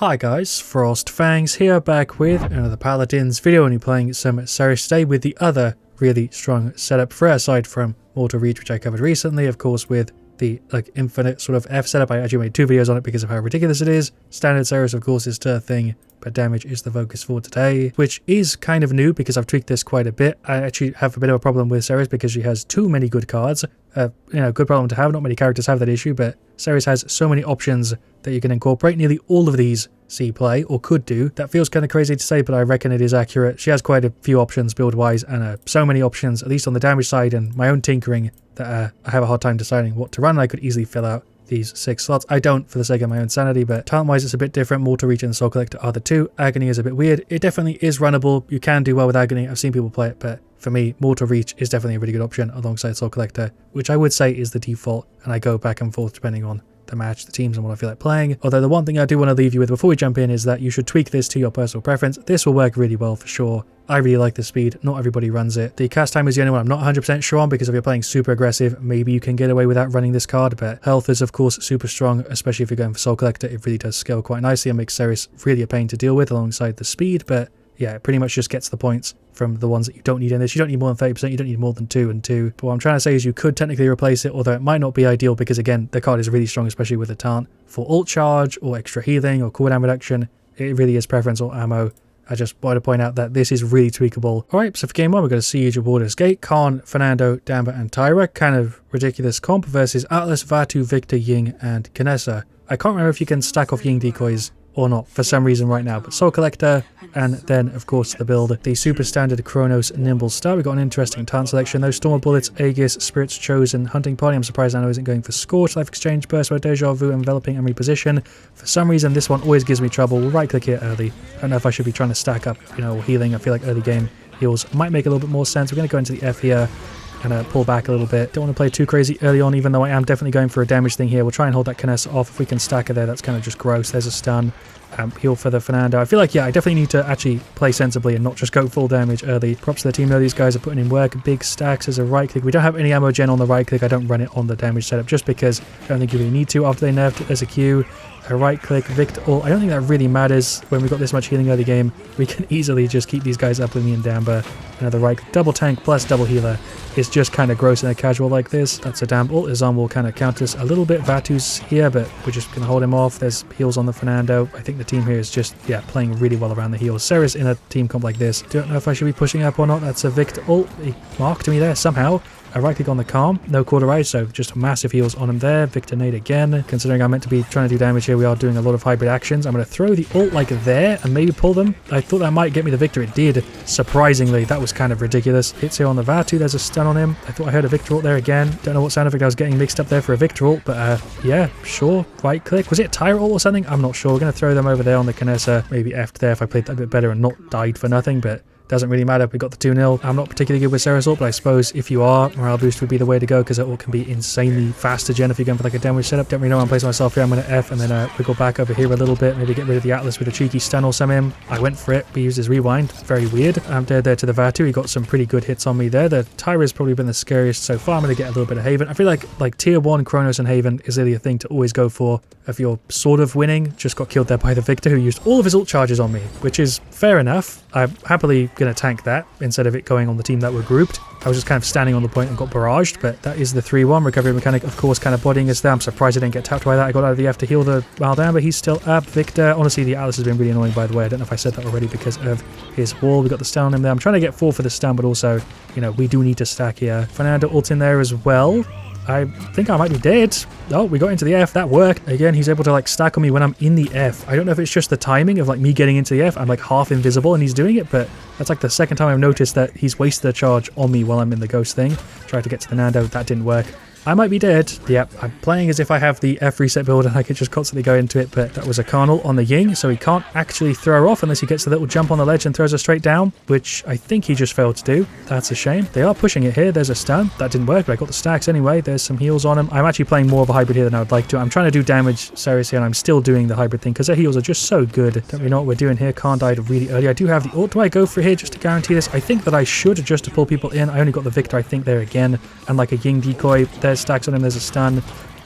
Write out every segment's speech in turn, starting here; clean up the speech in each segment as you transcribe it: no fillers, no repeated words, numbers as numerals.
Hi guys, FrostFangs here, back with another Paladins video, and playing some Seris today with the other really strong setup for, aside from Mortal Reach, which I covered recently, of course, with the infinite sort of F setup. I actually made 2 videos on it because of how ridiculous it is. Standard Seris, of course, is still a thing, but damage is the focus for today, which is kind of new because I've tweaked this quite a bit. I actually have a bit of a problem with Seris because she has too many good cards. Good problem to have. Not many characters have that issue, but Seris has so many options that you can incorporate. Nearly all of these see play, or could do. That feels kind of crazy to say, but I reckon it is accurate. She has quite a few options build-wise, and so many options, at least on the damage side and my own tinkering, that I have a hard time deciding what to run. I could easily fill out these 6 slots. I don't, for the sake of my own sanity, but talent-wise it's a bit different. Mortal Reach and Soul Collector are the two. Agony is a bit weird. It definitely is runnable. You can do well with Agony. I've seen people play it, but for me, Mortal Reach is definitely a really good option alongside Soul Collector, which I would say is the default, and I go back and forth depending on the match, the teams, and what I feel like playing. Although the one thing I do want to leave you with before we jump in is that you should tweak this to your personal preference. This will work really well for sure. I really like the speed. Not everybody runs it. The cast time is the only one I'm not 100% sure on, because if you're playing super aggressive, maybe you can get away without running this card, but health is of course super strong, especially if you're going for Soul Collector. It really does scale quite nicely and makes Seris really a pain to deal with alongside the speed, but yeah, it pretty much just gets the points from the ones that you don't need in this. You don't need more than 30%, you don't need more than 2 and 2. But what I'm trying to say is you could technically replace it, although it might not be ideal because, again, the card is really strong, especially with the talent. For ult charge or extra healing or cooldown reduction, it really is preference or ammo. I just wanted to point out that this is really tweakable. Alright, so for game 1, we've got a Siege of Baldur's Gate, Khan, Fernando, Damba, and Tyra. Kind of ridiculous comp versus Atlas, Vatu, Victor, Ying, and Kinessa. I can't remember if you can stack off Ying decoys or not for some reason right now, but Soul Collector, and then of course the build, the super standard Kronos Nimble Star. We've got an interesting talent selection. Those Storm of Bullets, Aegis, Spirits Chosen, Hunting Party. I'm surprised Nano isn't going for Scorch, Life Exchange, Burst, Deja Vu, Enveloping, and Reposition. For some reason this one always gives me trouble. We'll right click here early. I don't know if I should be trying to stack up, healing. I feel like early game heals might make a little bit more sense. We're going to go into the F here and pull back a little bit. Don't want to play too crazy early on, even though I am definitely going for a damage thing here. We'll try and hold that Kinessa off. If we can stack her there, that's kind of just gross. There's a stun. Heal for the Fernando. I feel like, yeah, I definitely need to actually play sensibly and not just go full damage early. Props to the team though, these guys are putting in work. Big stacks as a right click. We don't have any ammo gen on the right click. I don't run it on the damage setup just because I don't think you really need to after they nerfed it as a Q. A right click, Victor ult. I don't think that really matters when we've got this much healing early game. We can easily just keep these guys up with me and Damba. Another right click, double tank plus double healer is just kind of gross in a casual like this. That's a damn ult. Izan will kind of counter us a little bit. Vatu's here, but we're just going to hold him off. There's heals on the Fernando. I think the team here is just, yeah, playing really well around the heals. Seris in a team comp like this. Don't know if I should be pushing up or not. That's a Victor ult. He marked me there somehow. A right click on the Calm, no cauterize, so just massive heals on him there. Victor nade again. Considering I'm meant to be trying to do damage here, we are doing a lot of hybrid actions. I'm going to throw the ult like there and maybe pull them. I thought that might get me the Victor. It did. Surprisingly, that was kind of ridiculous. Hits here on the Vatu. There's a stun on him. I thought I heard a Victor ult there again. Don't know what sound effect I was getting mixed up there for a Victor ult, but yeah, sure. Right click. Was it a Tyra ult or something? I'm not sure. We're going to throw them over there on the Kinessa. Maybe F'd there if I played that a bit better and not died for nothing, but doesn't really matter. We got the 2-0. I'm not particularly good with Seris ult, but I suppose if you are, morale boost would be the way to go because it all can be insanely fast to gen if you're going for like a damage setup. Don't really know where I'm placing myself here. I'm going to F and then wiggle back over here a little bit. Maybe get rid of the Atlas with a cheeky stun or something. I went for it, but he used his rewind. Very weird. I'm dead there to the Vatu. He got some pretty good hits on me there. The Tyra has probably been the scariest so far. I'm going to get a little bit of Haven. I feel like tier 1 Kronos and Haven is really a thing to always go for if you're sort of winning. Just got killed there by the Victor, who used all of his ult charges on me, which is fair enough. I'm happily going to tank that instead of it going on the team that were grouped. I was just kind of standing on the point and got barraged, but that is the 3-1. Recovery mechanic, of course, kind of bodying us there. I'm surprised I didn't get tapped by that. I got out of the F to heal the Maldan, but he's still up. Victor, honestly, the Atlas has been really annoying, by the way. I don't know if I said that already because of his wall. We got the stun on him there. I'm trying to get 4 for the stun, but also, we do need to stack here. Fernando ult in there as well. I think I might be dead. Oh, we got into the F. That worked. Again, he's able to stack on me when I'm in the F. I don't know if it's just the timing of me getting into the F. I'm half invisible and he's doing it, but that's the second time I've noticed that he's wasted a charge on me while I'm in the ghost thing. Tried to get to the Nando. That didn't work. I might be dead. Yep, I'm playing as if I have the F reset build and I could just constantly go into it, but that was a Carnal on the Ying, so he can't actually throw her off unless he gets a little jump on the ledge and throws her straight down, which I think he just failed to do. That's a shame. They are pushing it here. There's a stun. That didn't work, but I got the stacks anyway. There's some heals on him. I'm actually playing more of a hybrid here than I would like to. I'm trying to do damage Seris here, and I'm still doing the hybrid thing because their heals are just so good. Don't really know what we're doing here. Khan died really early. I do have the ult. Do I go for it here just to guarantee this? I think that I should, just to pull people in. I only got the Victor, I think, there again, and a Ying decoy. There's stacks on him. There's a stun.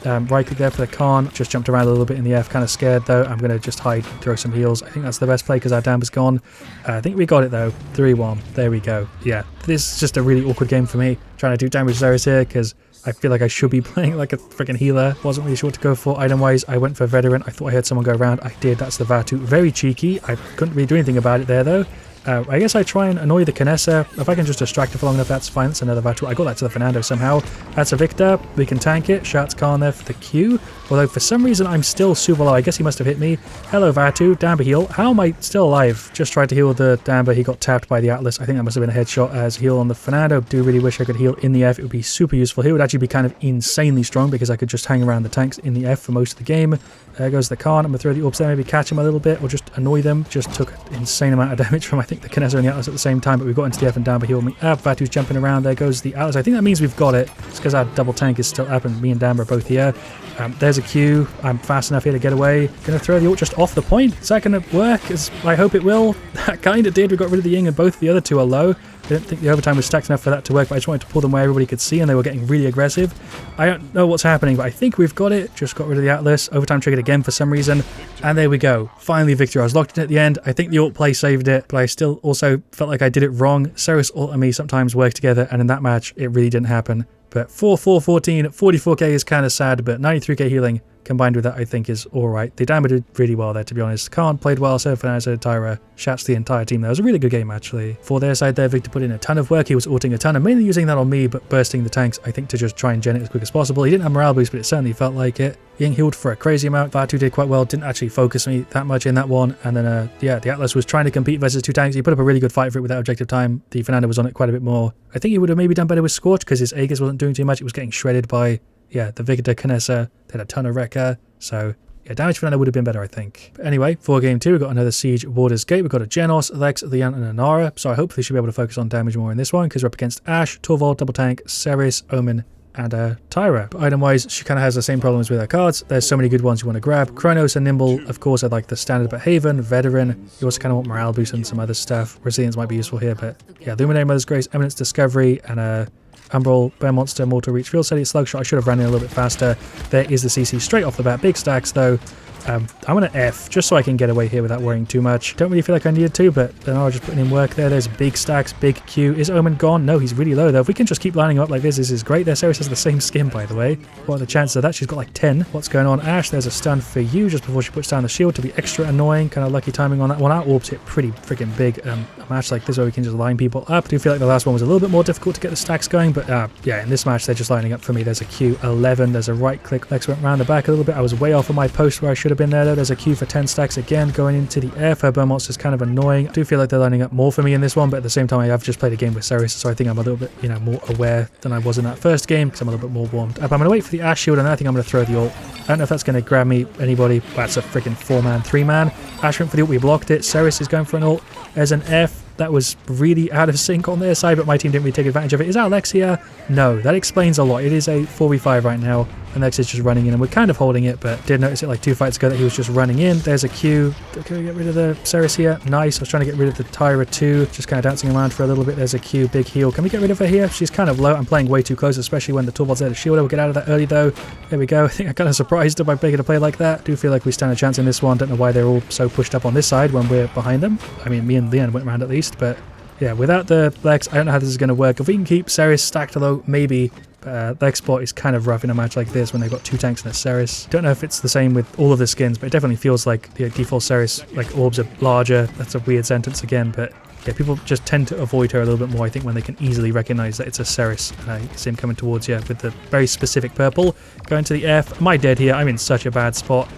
Right click there for the Khan. Just jumped around a little bit in the F. Kind of scared though. I'm going to just hide, throw some heals. I think that's the best play because our Damber's gone. I think we got it though. 3-1. There we go. Yeah, this is just a really awkward game for me. Trying to do damage Seris here because I feel like I should be playing like a freaking healer. Wasn't really sure what to go for. Item-wise, I went for Veteran. I thought I heard someone go around. I did. That's the Vatu. Very cheeky. I couldn't really do anything about it there, though. I guess I try and annoy the Kinessa. If I can just distract it for long enough, that's fine. That's another Vatu. I got that to the Fernando somehow. That's a Victor. We can tank it. Shouts Khan there for the Q. Although for some reason I'm still super low. I guess he must have hit me. Hello Vatu. Damber heal. How am I still alive? Just tried to heal the Damber. He got tapped by the Atlas. I think that must have been a headshot as heal on the Fernando. Do really wish I could heal in the F. It would be super useful. He would actually be kind of insanely strong because I could just hang around the tanks in the F for most of the game. There goes the Khan. I'm going to throw the orbs there, maybe catch him a little bit or just annoy them. Just took an insane amount of damage from I think the Kinessa and the Atlas at the same time, but we got into the F and Damber healed me up. Vatu's jumping around. There goes the Atlas. I think that means we've got it. It's because our double tank is still up and me and Damber are both here. There's a Q. I'm fast enough here to get away. Gonna throw the ult just off the point. Is that gonna work? I hope it will. That kind of did. We got rid of the Ying and both the other two are low. I didn't think the overtime was stacked enough for that to work, but I just wanted to pull them where everybody could see and they were getting really aggressive. I don't know what's happening, but I think we've got it. Just got rid of the Atlas. Overtime triggered again for some reason. And there we go. Finally victory. I was locked in at the end. I think the ult play saved it, but I still also felt like I did it wrong. Seris ult and me sometimes work together, and in that match, it really didn't happen. But 4-4-14, 44k is kind of sad, but 93k healing combined with that I think is alright. The Damber did really well there, to be honest. Khan played well, so Fernando, Tyra, shouts to the entire team there. It was a really good game actually. For their side there, Victor put in a ton of work. He was ulting a ton and mainly using that on me, but bursting the tanks, I think, to just try and gen it as quick as possible. He didn't have morale boost, but it certainly felt like it. Ying healed for a crazy amount. Vatu did quite well, didn't actually focus me that much in that one. And then, yeah, the Atlas was trying to compete versus two tanks. He put up a really good fight for it with that objective time. The Fernando was on it quite a bit more. I think he would have maybe done better with Scorch because his Aegis wasn't doing too much. It was getting shredded by, yeah, the Victor, Kinessa. They had a ton of Wrecker. So, yeah, damage Fernando would have been better, I think. But anyway, for game 2, we've got another Siege Warder's Gate. We've got a Genos, Lex, Leon, and a Nara. So I hopefully should be able to focus on damage more in this one because we're up against Ashe, Torvald, Double Tank, Seris, Omen, and Tyra. But item-wise, she kind of has the same problems with her cards. There's so many good ones you want to grab. Chronos and Nimble, of course, are like the standard, but Haven, Veteran. You also kind of want Morale Boost and some other stuff. Resilience might be useful here, but yeah, Luminary, Mother's Grace, Eminence, Discovery, and Umbral, Bear Monster, Mortal Reach, Field Steady, Slugshot. I should have ran in a little bit faster. There is the CC straight off the bat. Big stacks though. I'm going to F just so I can get away here without worrying too much. Don't really feel like I needed to, but then I'll just put in work there. There's big stacks, big Q. Is Omen gone? No, he's really low though. If we can just keep lining up like this is great. There, Seris has the same skin, by the way. What are the chances of that? She's got like 10. What's going on? Ashe, there's a stun for you just before she puts down the shield to be extra annoying. Kind of lucky timing on that one. Our orbs hit pretty freaking big. A match like this where we can just line people up. I do feel like the last one was a little bit more difficult to get the stacks going, but yeah, in this match they're just lining up for me. There's a Q 11. There's a right click. Lex went round the back a little bit. I was way off of my post where I should have been there though. There's a Q for 10 stacks again going into the air. Her Bear Monster is kind of annoying. I do feel like they're lining up more for me in this one, but at the same time I have just played a game with Seris, so I think I'm a little bit, you know, more aware than I was in that first game because I'm a little bit more warmed up. I'm going to wait for the Ashe shield and then I think I'm going to throw the ult. I don't know if that's going to grab me anybody. That's a freaking 4-man, 3-man. Ashe went for the ult, we blocked it. Seris is going for an ult. There's an F. That was really out of sync on their side, but my team didn't really take advantage of it. Is our Lex here? No, that explains a lot. It is a 4v5 right now, and Lex is just running in, and we're kind of holding it, but did notice it like 2 fights ago that he was just running in. There's a Q. Can we get rid of the Seris here? Nice. I was trying to get rid of the Tyra too, just kind of dancing around for a little bit. There's a Q, big heal. Can we get rid of her here? She's kind of low. I'm playing way too close, especially when the Torvald's there to shield her. We'll get out of that early though. There we go. I think I kind of surprised her by making a play like that. Do feel like we stand a chance in this one. Don't know why they're all so pushed up on this side when we're behind them. I mean, me and Leon went around at least, but yeah, without the Lex, I don't know how this is going to work. If we can keep Seris stacked though, maybe. Lex spot is kind of rough in a match like this when they've got 2 tanks and a Seris. Don't know if it's the same with all of the skins, but it definitely feels like the default Seris, like orbs are larger. That's a weird sentence again, but yeah, people just tend to avoid her a little bit more, I think, when they can easily recognize that it's a Seris. And I see him coming towards you with the very specific purple. Going to the F. Am I dead here? I'm in such a bad spot.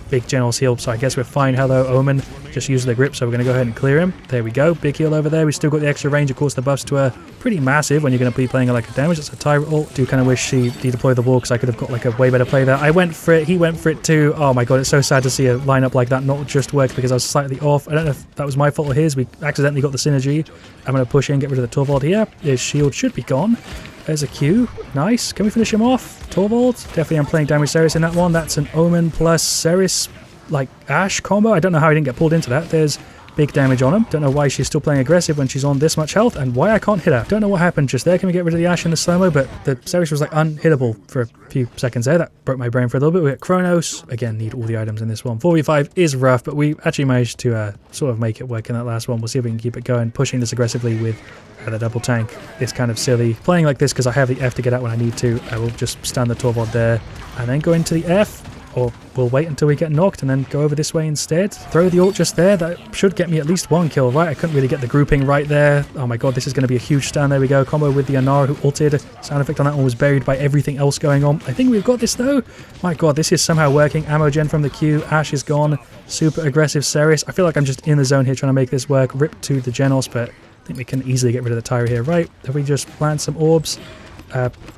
Big General's heal, so I guess we're fine. Hello, Omen. Just use the grip, so we're going to go ahead and clear him. There we go. Big heal over there. We still got the extra range. Of course, the buffs to her pretty massive when you're going to be playing her like a damage. That's a Tyra ult. Do kind of wish she dedeployed the wall because I could have got like a way better play there. I went for it. He went for it too. Oh my god, it's so sad to see a lineup like that not just work because I was slightly off. I don't know if that was my fault or his. We accidentally got the synergy. I'm going to push in, get rid of the Torvald here. His shield should be gone. There's a Q. Nice. Can we finish him off? Torvald. Definitely I'm playing damage Seris in that one. That's an Omen plus Seris, like Ashe combo. I don't know how he didn't get pulled into that. There's big damage on him. Don't know why she's still playing aggressive when she's on this much health, and why I can't hit her. Don't know what happened just there. Can we get rid of the Ashe in the slow-mo? But the Seris was like unhittable for a few seconds there. That broke my brain for a little bit. We got Kronos. Again, need all the items in this one. 4v5 is rough, but we actually managed to sort of make it work in that last one. We'll see if we can keep it going. Pushing this aggressively with the double tank is kind of silly. Playing like this because I have the F to get out when I need to. I will just stand the Torvald there and then go into the F. Or we'll wait until we get knocked and then go over this way instead. Throw the ult just there. That should get me at least one kill, right? I couldn't really get the grouping right there. Oh my god, this is going to be a huge stand. There we go. Combo with the Inara who ulted. Sound effect on that one was buried by everything else going on. I think we've got this though. My god, this is somehow working. Ammo gen from the Q. Ashe is gone. Super aggressive Seris. I feel like I'm just in the zone here trying to make this work. Rip to the Genos, but I think we can easily get rid of the Tyra here, right? If we just plant some orbs.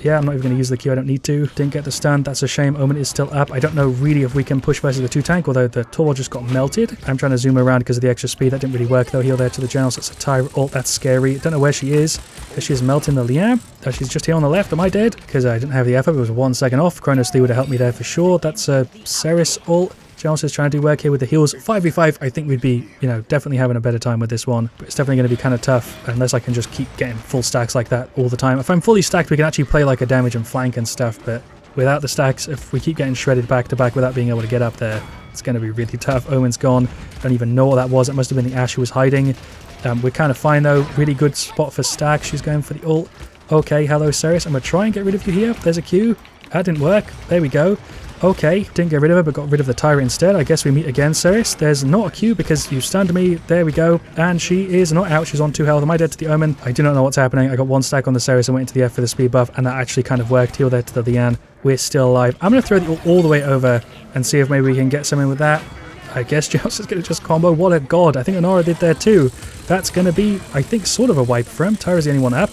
Yeah, I'm not even going to use the Q, I don't need to. Didn't get the stun, that's a shame. Omen is still up. I don't know really if we can push versus the 2 tank, although the Torvald just got melted. I'm trying to zoom around because of the extra speed. That didn't really work though. Heal there to the Genos. That's a Tyra ult, that's scary. Don't know where she is. She's melting the Liam. Oh, she's just here on the left. Am I dead? Because I didn't have the effort. It was 1 second off. Kronos 3 would have helped me there for sure. That's a Seris ult. Genos is trying to do work here with the heals. 5v5, I think we'd be, you know, definitely having a better time with this one. But it's definitely going to be kind of tough unless I can just keep getting full stacks like that all the time. If I'm fully stacked, we can actually play like a damage and flank and stuff. But without the stacks, if we keep getting shredded back to back without being able to get up there, it's going to be really tough. Omen's gone. Don't even know what that was. It must have been the Ashe who was hiding. We're kind of fine though. Really good spot for stack. She's going for the ult. Okay, hello Seris. I'm going to try and get rid of you here. There's a Q. That didn't work. There we go. Okay, didn't get rid of her, but got rid of the Tyra instead. I guess we meet again, Seris. There's not a Q because you stunned me. There we go. And she is not out. She's on 2 health. Am I dead to the Omen? I do not know what's happening. I got 1 stack on the Seris and went into the F for the speed buff, and that actually kind of worked. Heal there to the Lian. We're still alive. I'm going to throw the ult all the way over and see if maybe we can get something with that. I guess Jones is going to just combo. What a god. I think Inara did there too. That's going to be, I think, sort of a wipe for him. Tyra's the only one up.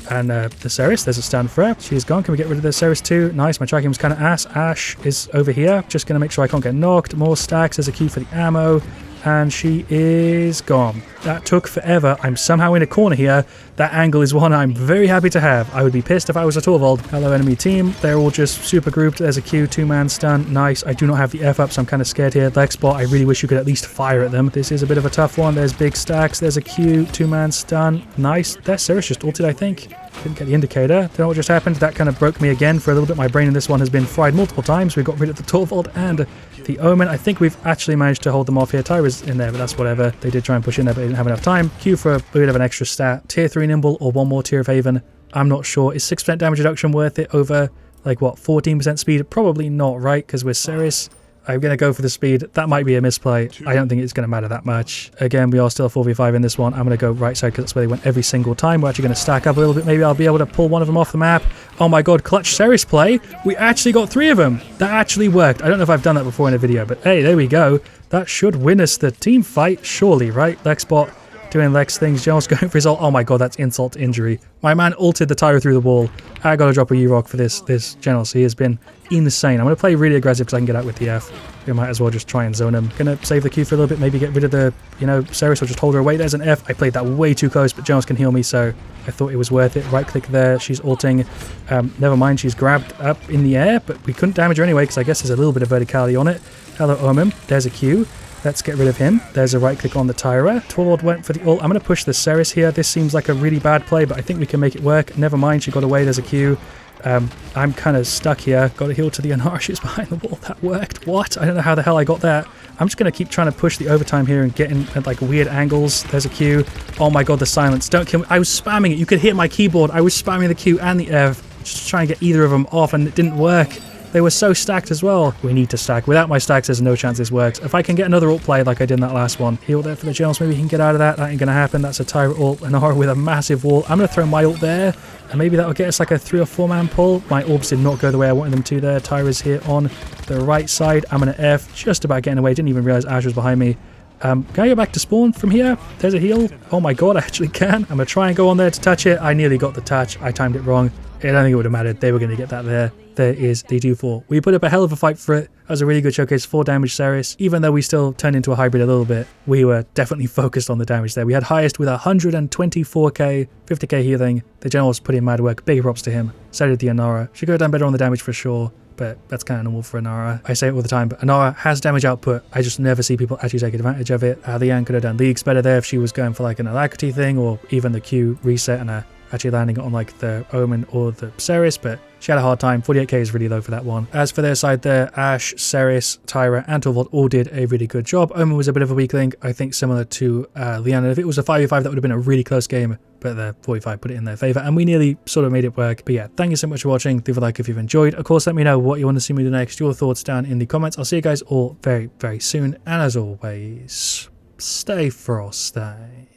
And the Seris, there's a stand for her. She's gone. Can we get rid of the Seris too? Nice. My tracking was kind of ass. Ashe is over here. Just going to make sure I can't get knocked. More stacks. There's a key for the ammo. And she is gone. That took forever. I'm somehow in a corner here. That angle is one I'm very happy to have. I would be pissed if I was a Torvald. Hello, enemy team. They're all just super grouped. There's a Q, 2-man stun. Nice. I do not have the F up, so I'm kind of scared here. Lexbot, I really wish you could at least fire at them. This is a bit of a tough one. There's big stacks. There's a Q, 2-man stun. Nice. There's Seris just ulted, I think. Didn't get the indicator. Don't know what just happened. That kind of broke me again for a little bit. My brain in this one has been fried multiple times. We got rid of the Torvald and the Omen. I think we've actually managed to hold them off here. Tyra's in there, but that's whatever. They did try and push in there, but they didn't have enough time. Q for a bit of an extra stat. Tier 3 Nimble or 1 more Tier of Haven. I'm not sure. Is 6% damage reduction worth it over, like, what, 14% speed? Probably not, right? Because we're Seris. I'm going to go for the speed. That might be a misplay. I don't think it's going to matter that much. Again, we are still 4v5 in this one. I'm going to go right side because that's where they went every single time. We're actually going to stack up a little bit. Maybe I'll be able to pull one of them off the map. Oh my god, clutch Seris play. We actually got 3 of them. That actually worked. I don't know if I've done that before in a video, but hey, there we go. That should win us the team fight, surely, right? Lexbot doing Lex things. Jones going for his ult. Oh my god, that's insult to injury. My man ulted the Tyra through the wall. I gotta drop a U-Rock for this Genos. He has been insane. I'm gonna play really aggressive because I can get out with the F. We might as well just try and zone him. Gonna save the Q for a little bit, maybe get rid of the, you know, Seris, or just hold her away. There's an F. I played that way too close, but Jones can heal me, so I thought it was worth it. Right click there. She's ulting. Never mind, she's grabbed up in the air, but we couldn't damage her anyway because I guess there's a little bit of verticality on it. Hello, Omen. There's a Q. Let's get rid of him. There's a right click on the Tyra. Torvald went for the ult. I'm going to push the Seris here. This seems like a really bad play, but I think we can make it work. Never mind, she got away. There's a Q. I'm kind of stuck here. Got to heal to the Inara. She's behind the wall. That worked. What? I don't know how the hell I got that. I'm just going to keep trying to push the overtime here and get in at like weird angles. There's a Q. Oh my god, the silence. Don't kill me. I was spamming it. You could hit my keyboard. I was spamming the Q and the F just to try and get either of them off, and it didn't work. They were so stacked as well. We need to stack. Without my stacks, there's no chance this works. If I can get another ult play like I did in that last one. Heal there for the Genos. Maybe we can get out of that. That ain't going to happen. That's a Tyra ult. Inara with a massive wall. I'm going to throw my ult there. And maybe that will get us like a 3 or 4 man pull. My orbs did not go the way I wanted them to there. Tyra's here on the right side. I'm going to F. Just about getting away. Didn't even realize Ashe was behind me. Can I go back to spawn from here? There's a heal. Oh my god, I actually can. I'm going to try and go on there to touch it. I nearly got the touch. I timed it wrong. I don't think it would have mattered. They were going to get that there. There is the 2-4. We put up a hell of a fight for it. That was a really good showcase. 4 damage Seris. Even though we still turned into a hybrid a little bit, we were definitely focused on the damage there. We had highest with 124k, 50k healing. The general was putting in mad work. Big props to him. So did the Inara. Should go down better on the damage for sure. but that's kind of normal for Inara. I say it all the time, but Inara has damage output. I just never see people actually take advantage of it. Lian could have done leagues better there if she was going for like an alacrity thing, or even the Q reset and actually landing it on like the Omen or the Seris, but she had a hard time. 48k is really low for that one. As for their side there, Ashe, Seris, Tyra, and Torvald all did a really good job. Omen was a bit of a weakling, I think similar to Lian. If it was a 5v5, that would have been a really close game, but the 45 put it in their favor, and we nearly sort of made it work. But yeah, thank you so much for watching. Leave a like if you've enjoyed. Of course, let me know what you want to see me do next, your thoughts down in the comments. I'll see you guys all very, very soon, and as always, stay frosty.